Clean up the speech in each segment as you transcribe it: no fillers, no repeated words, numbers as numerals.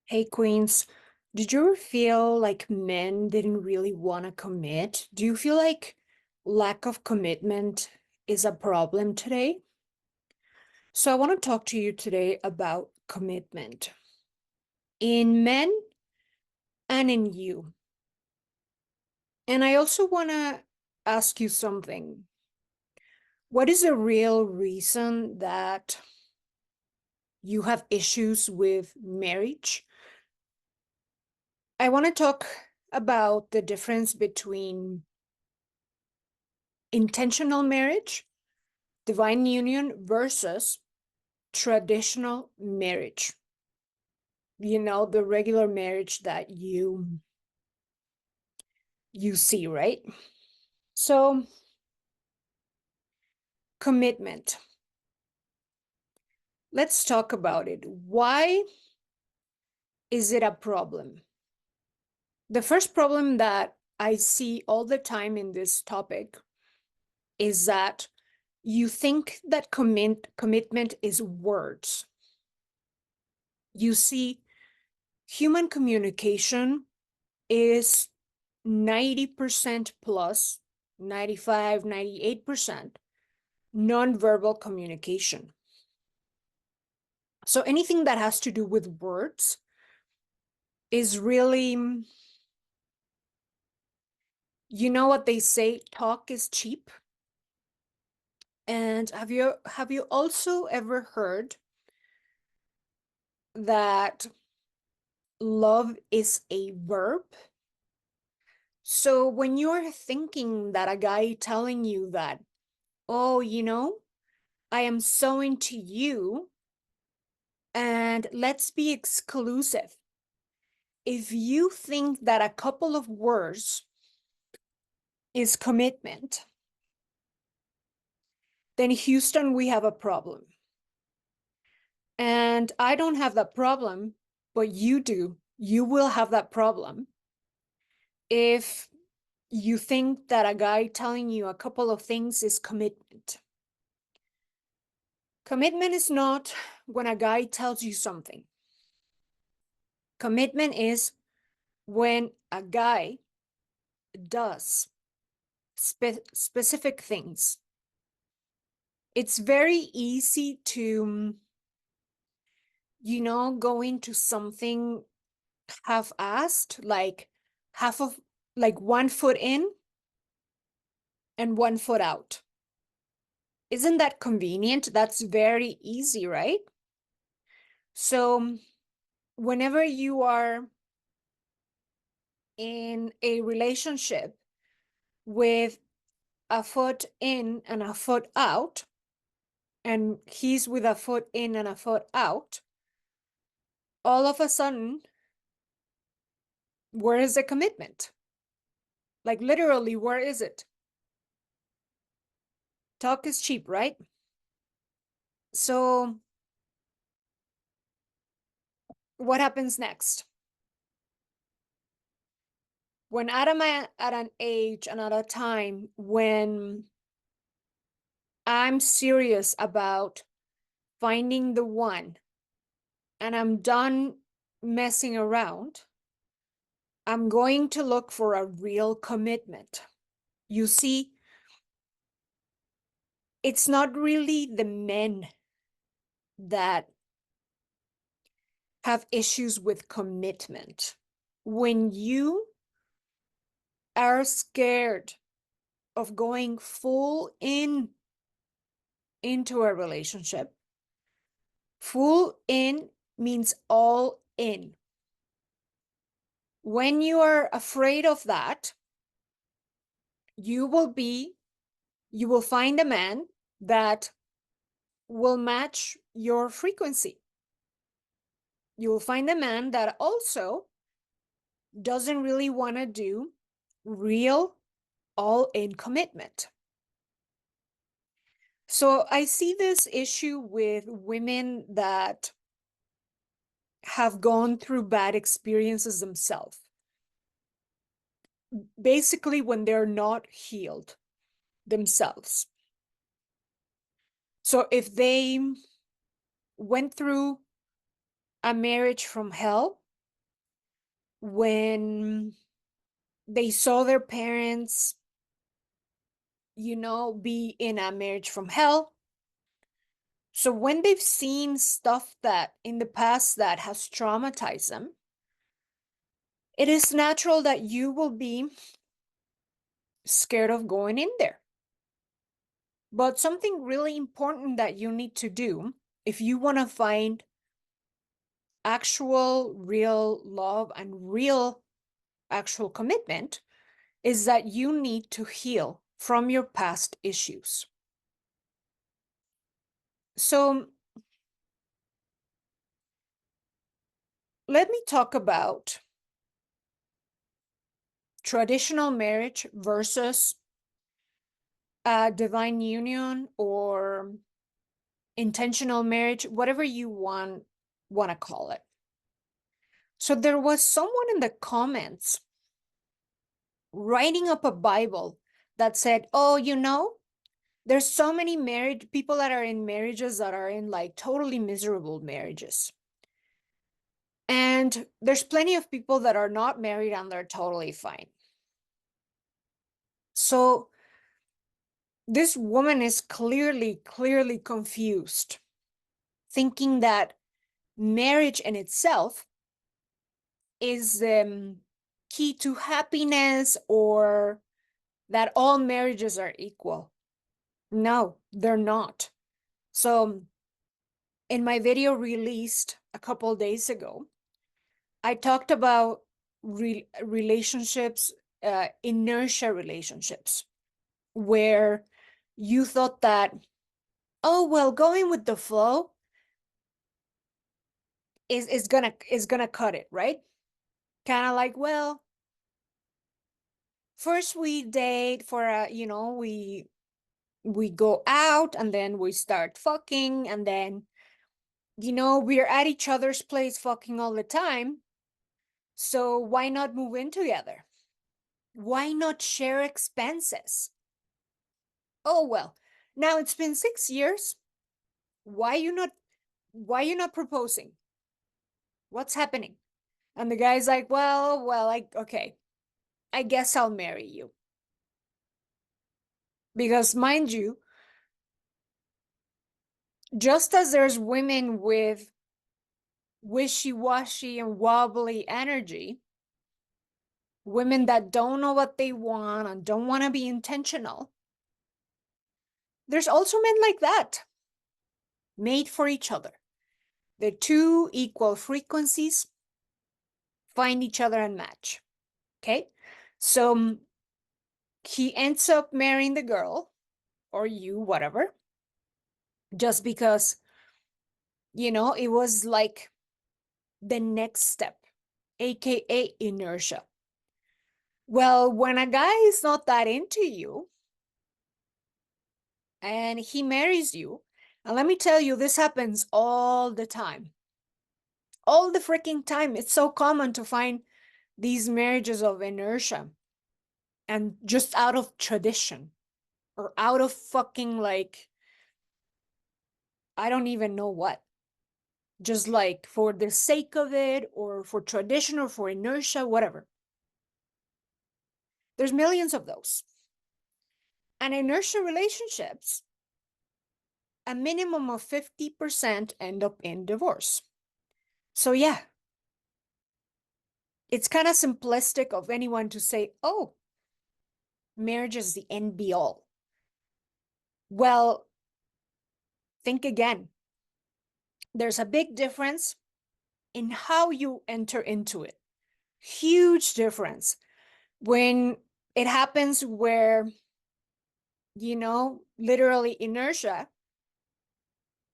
Hey, Queens, did you ever feel like men didn't really want to commit? Do you feel like lack of commitment is a problem today? So I want to talk to you today about commitment in men and in you. And I also want to ask you something. What is the real reason that you have issues with marriage? I want to talk about the difference between intentional marriage, divine union versus traditional marriage. You know, the regular marriage that you see, right? So, commitment. Let's talk about it. Why is it a problem? The first problem that I see all the time in this topic is that you think that commitment is words. You see, human communication is 90% plus, 95, 98% nonverbal communication. So anything that has to do with words is really, you know what they say, talk is cheap. And have you also ever heard that love is a verb? So when you're thinking that a guy telling you that, oh, I am so into you, and let's be exclusive. If you think that a couple of words is commitment, then Houston, we have a problem. And I don't have that problem, but you do. You will have that problem if you think that a guy telling you a couple of things is commitment. Commitment is not when a guy tells you something. Commitment is when a guy does specific things. It's very easy to, go into something half-assed, like half of, like 1 foot in and 1 foot out. Isn't that convenient? That's very easy, right? So whenever you are in a relationship with a foot in and a foot out, and he's with a foot in and a foot out, all of a sudden, where is the commitment? Like literally, where is it? Talk is cheap, right? So what happens next? When I'm at an age and at a time when I'm serious about finding the one and I'm done messing around, I'm going to look for a real commitment. You see, it's not really the men that have issues with commitment. When you are scared of going full in into a relationship, full in means all in. When you are afraid of that, you will find a man that will match your frequency. You will find a man that also doesn't really want to do real all-in commitment. So I see this issue with women that have gone through bad experiences themselves. Basically, when they're not healed themselves. So if they went through a marriage from hell, when they saw their parents, be in a marriage from hell. So when they've seen stuff that in the past that has traumatized them, it is natural that you will be scared of going in there. But something really important that you need to do if you want to find actual, real love and real, actual commitment is that you need to heal from your past issues. So let me talk about traditional marriage versus a divine union or intentional marriage, whatever you want to call it. So there was someone in the comments writing up a Bible that said, oh, there's so many married people that are in marriages that are in like totally miserable marriages. And there's plenty of people that are not married and they're totally fine. So this woman is clearly confused, thinking that marriage in itself is key to happiness or that all marriages are equal. No, they're not. So in my video released a couple days ago, I talked about relationships, inertia relationships, where you thought that, oh, well, going with the flow is gonna cut it, right? Kind of like, well, first we date for we go out and then we start fucking and then we're at each other's place fucking all the time. So why not move in together? Why not share expenses? Oh well, now it's been 6 years. Why you not proposing? What's happening? And the guy's like, okay, I guess I'll marry you. Because mind you, just as there's women with wishy-washy and wobbly energy, women that don't know what they want and don't want to be intentional, there's also men like that, made for each other. The two equal frequencies find each other and match. Okay? So he ends up marrying the girl, or you, whatever, just because, it was like the next step, aka inertia. Well, when a guy is not that into you and he marries you, and let me tell you, this happens all the time. All the freaking time. It's so common to find these marriages of inertia and just out of tradition or out of fucking like, I don't even know what. Just like for the sake of it or for tradition or for inertia, whatever. There's millions of those. And inertia relationships, a minimum of 50% end up in divorce. So yeah, it's kind of simplistic of anyone to say, oh, marriage is the end be all. Well, think again. There's a big difference in how you enter into it. Huge difference. When it happens where, literally inertia,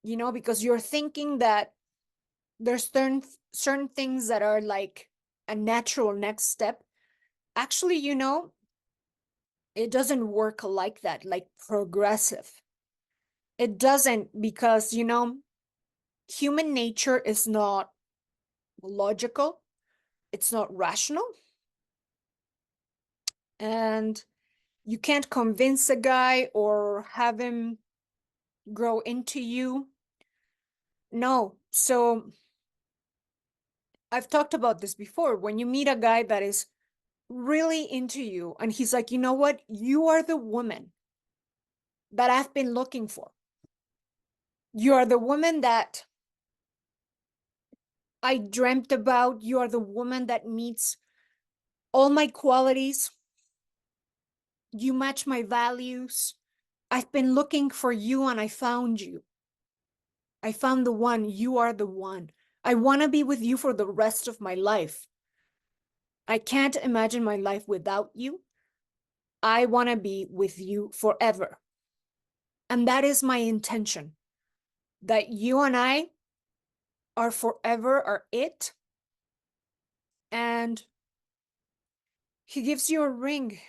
because you're thinking that there's certain things that are like a natural next step. Actually, it doesn't work like that, like progressive. It doesn't because, human nature is not logical. It's not rational. And you can't convince a guy or have him grow into you. No. So I've talked about this before. When you meet a guy that is really into you and he's like, you know what? You are the woman that I've been looking for. You are the woman that I dreamt about. You are the woman that meets all my qualities. You match my values. I've been looking for you and I found you. I found the one. You are the one. I want to be with you for the rest of my life. I can't imagine my life without you. I want to be with you forever. And that is my intention, that you and I are forever, are it. And he gives you a ring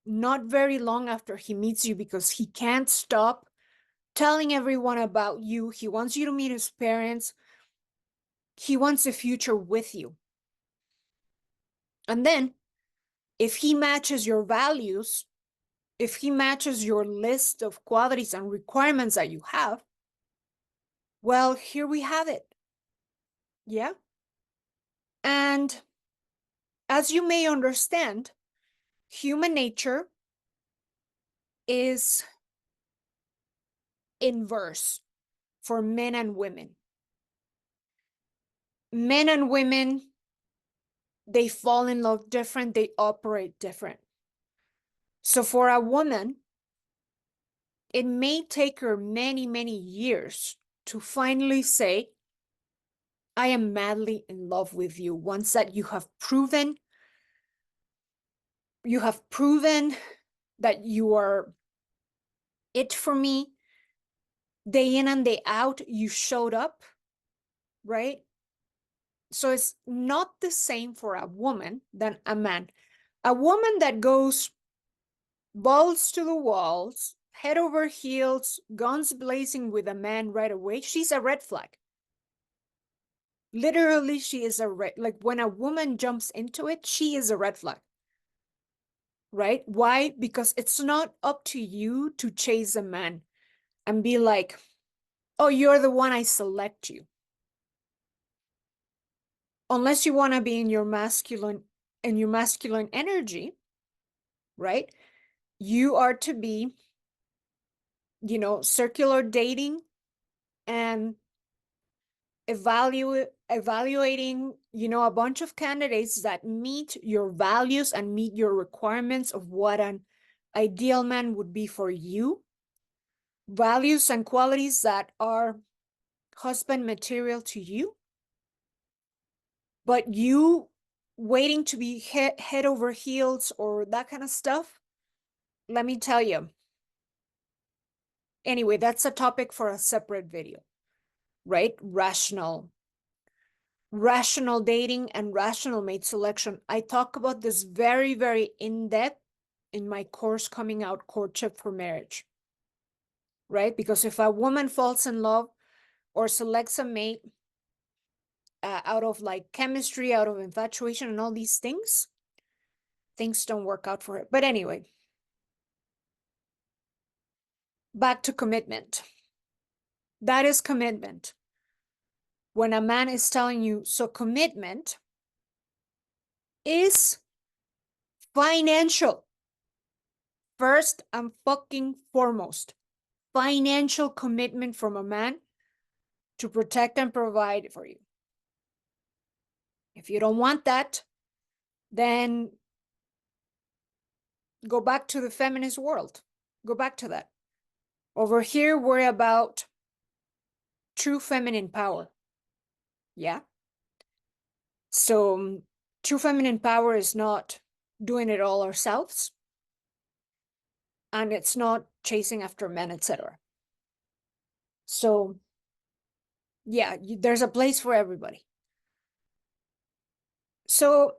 not very long after he meets you because he can't stop telling everyone about you. He wants you to meet his parents. He wants a future with you. And then, if he matches your values, if he matches your list of qualities and requirements that you have, well, here we have it. Yeah. And as you may understand, human nature is inverse for men and women. Men and women, they fall in love different, they operate different. So for a woman, it may take her many, many years to finally say, I am madly in love with you. Once that you have proven that you are it for me, day in and day out, you showed up, right? So it's not the same for a woman than a man. A woman that goes balls to the walls, head over heels, guns blazing with a man right away, she's a red flag. Literally, she is a red, like when a woman jumps into it, she is a red flag, right? Why? Because it's not up to you to chase a man and be like, oh, you're the one, I select you. Unless you want to be in your masculine energy, right? You are to be, circular dating and evaluating, a bunch of candidates that meet your values and meet your requirements of what an ideal man would be for you. Values and qualities that are husband material to you. But you waiting to be head over heels or that kind of stuff, let me tell you. Anyway, that's a topic for a separate video, right? Rational dating and rational mate selection. I talk about this very, very in-depth in my course coming out, Courtship for Marriage, right? Because if a woman falls in love or selects a mate out of like chemistry, out of infatuation and all these things don't work out for her. But anyway, back to commitment. That is commitment. When a man is telling you, so commitment is financial. First and fucking foremost, financial commitment from a man to protect and provide for you. If you don't want that, then go back to the feminist world. Go back to that. Over here, we're about true feminine power. Yeah. So true feminine power is not doing it all ourselves. And it's not chasing after men, etc. So yeah, there's a place for everybody. So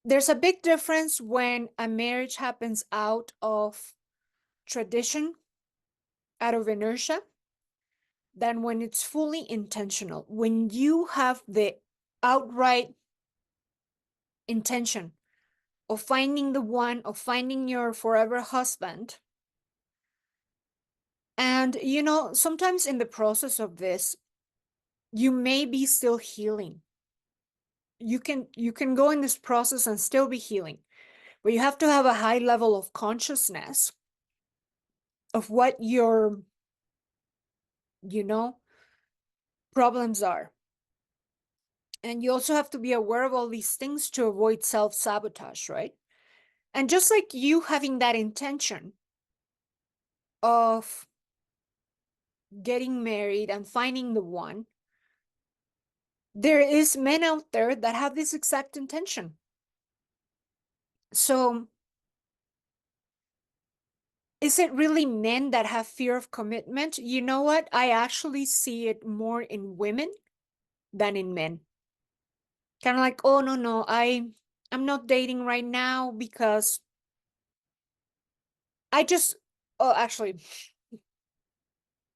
there's a big difference when a marriage happens out of tradition, out of inertia, than when it's fully intentional. When you have the outright intention of finding the one, of finding your forever husband. And, sometimes in the process of this, you may be still healing. you can go in this process and still be healing, but you have to have a high level of consciousness of what your, you know, problems are. And you also have to be aware of all these things to avoid self-sabotage, right? And just like you having that intention of getting married and finding the one, there is men out there that have this exact intention. So is it really men that have fear of commitment? You know what? I actually see it more in women than in men. Kind of like, oh no, I'm not dating right now because I just, oh, actually,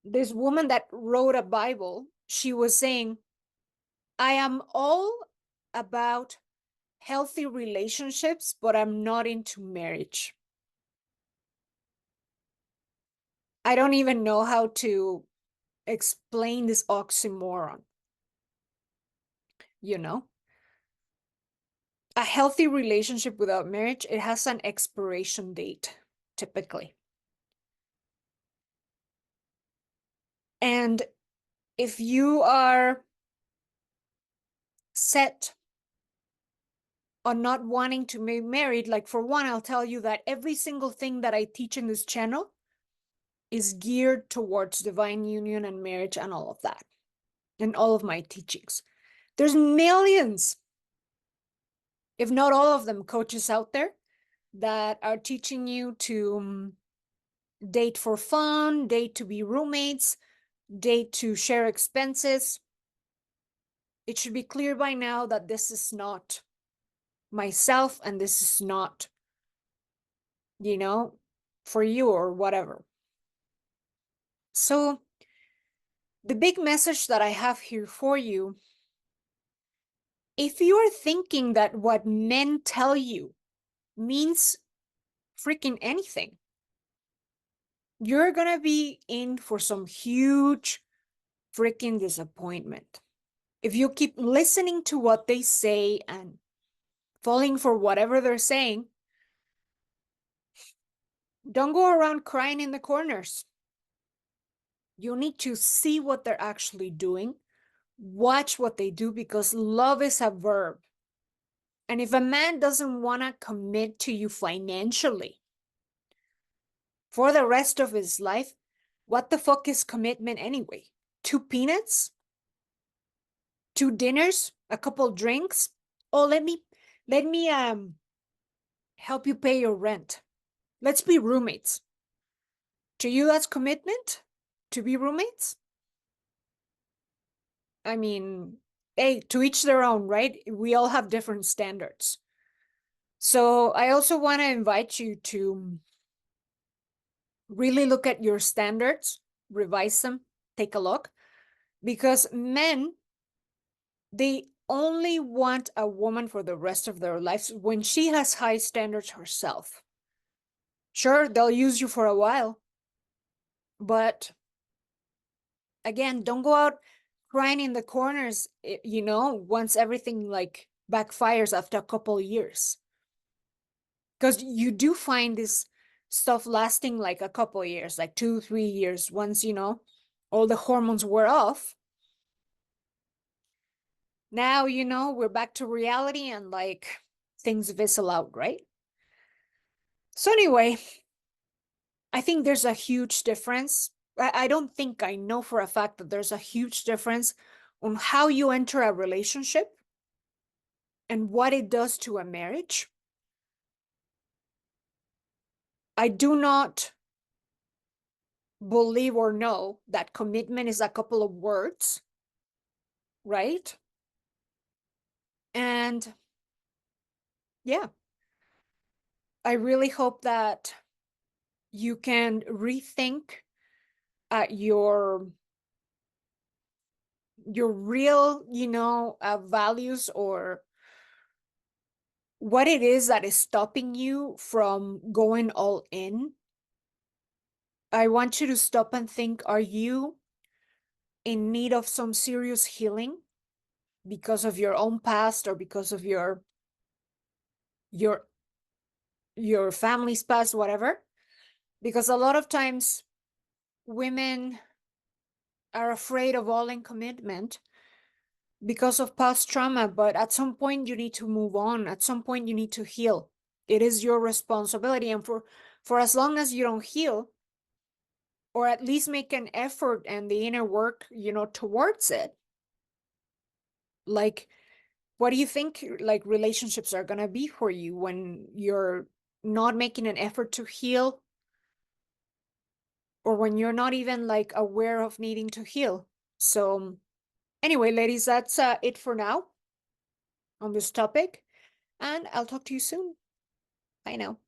this woman that wrote a Bible, she was saying, I am all about healthy relationships, but I'm not into marriage. I don't even know how to explain this oxymoron, you know? A healthy relationship without marriage, it has an expiration date, typically. And if you are set on not wanting to be married, like for one, I'll tell you that every single thing that I teach in this channel is geared towards divine union and marriage and all of that, and all of my teachings. There's millions, if not all of them, coaches out there that are teaching you to date for fun, date to be roommates, date to share expenses. It should be clear by now that this is not myself and this is not, for you or whatever. So the big message that I have here for you, if you're thinking that what men tell you means freaking anything, you're gonna be in for some huge freaking disappointment. If you keep listening to what they say and falling for whatever they're saying, don't go around crying in the corners. You need to see what they're actually doing, watch what they do, because love is a verb. And if a man doesn't want to commit to you financially for the rest of his life, what the fuck is commitment anyway? 2 peanuts? 2 dinners? A couple drinks? Oh, let me help you pay your rent. Let's be roommates. To you, that's commitment? To be roommates? I mean, hey, to each their own, right? We all have different standards. So I also want to invite you to really look at your standards, revise them, take a look, because men, they only want a woman for the rest of their lives when she has high standards herself. Sure, they'll use you for a while, but again, don't go out crying in the corners, once everything like backfires after a couple of years. Because you do find this stuff lasting like a couple of years, like 2, 3 years, once, all the hormones wear off. Now, we're back to reality and like things fizzle out, right? So anyway, I think there's a huge difference. I don't think, I know for a fact that there's a huge difference on how you enter a relationship and what it does to a marriage. I do not believe or know that commitment is a couple of words, right? And yeah, I really hope that you can rethink your real, values, or what it is that is stopping you from going all in. I want you to stop and think, are you in need of some serious healing? because of your own past or because of your your family's past, whatever. Because a lot of times women are afraid of all in commitment because of past trauma, but at some point you need to move on. At some point you need to heal. It is your responsibility. And for as long as you don't heal, or at least make an effort and the inner work, towards it, like, what do you think like relationships are gonna be for you when you're not making an effort to heal, or when you're not even like aware of needing to heal? So anyway, ladies, that's it for now on this topic, and I'll talk to you soon. Bye now.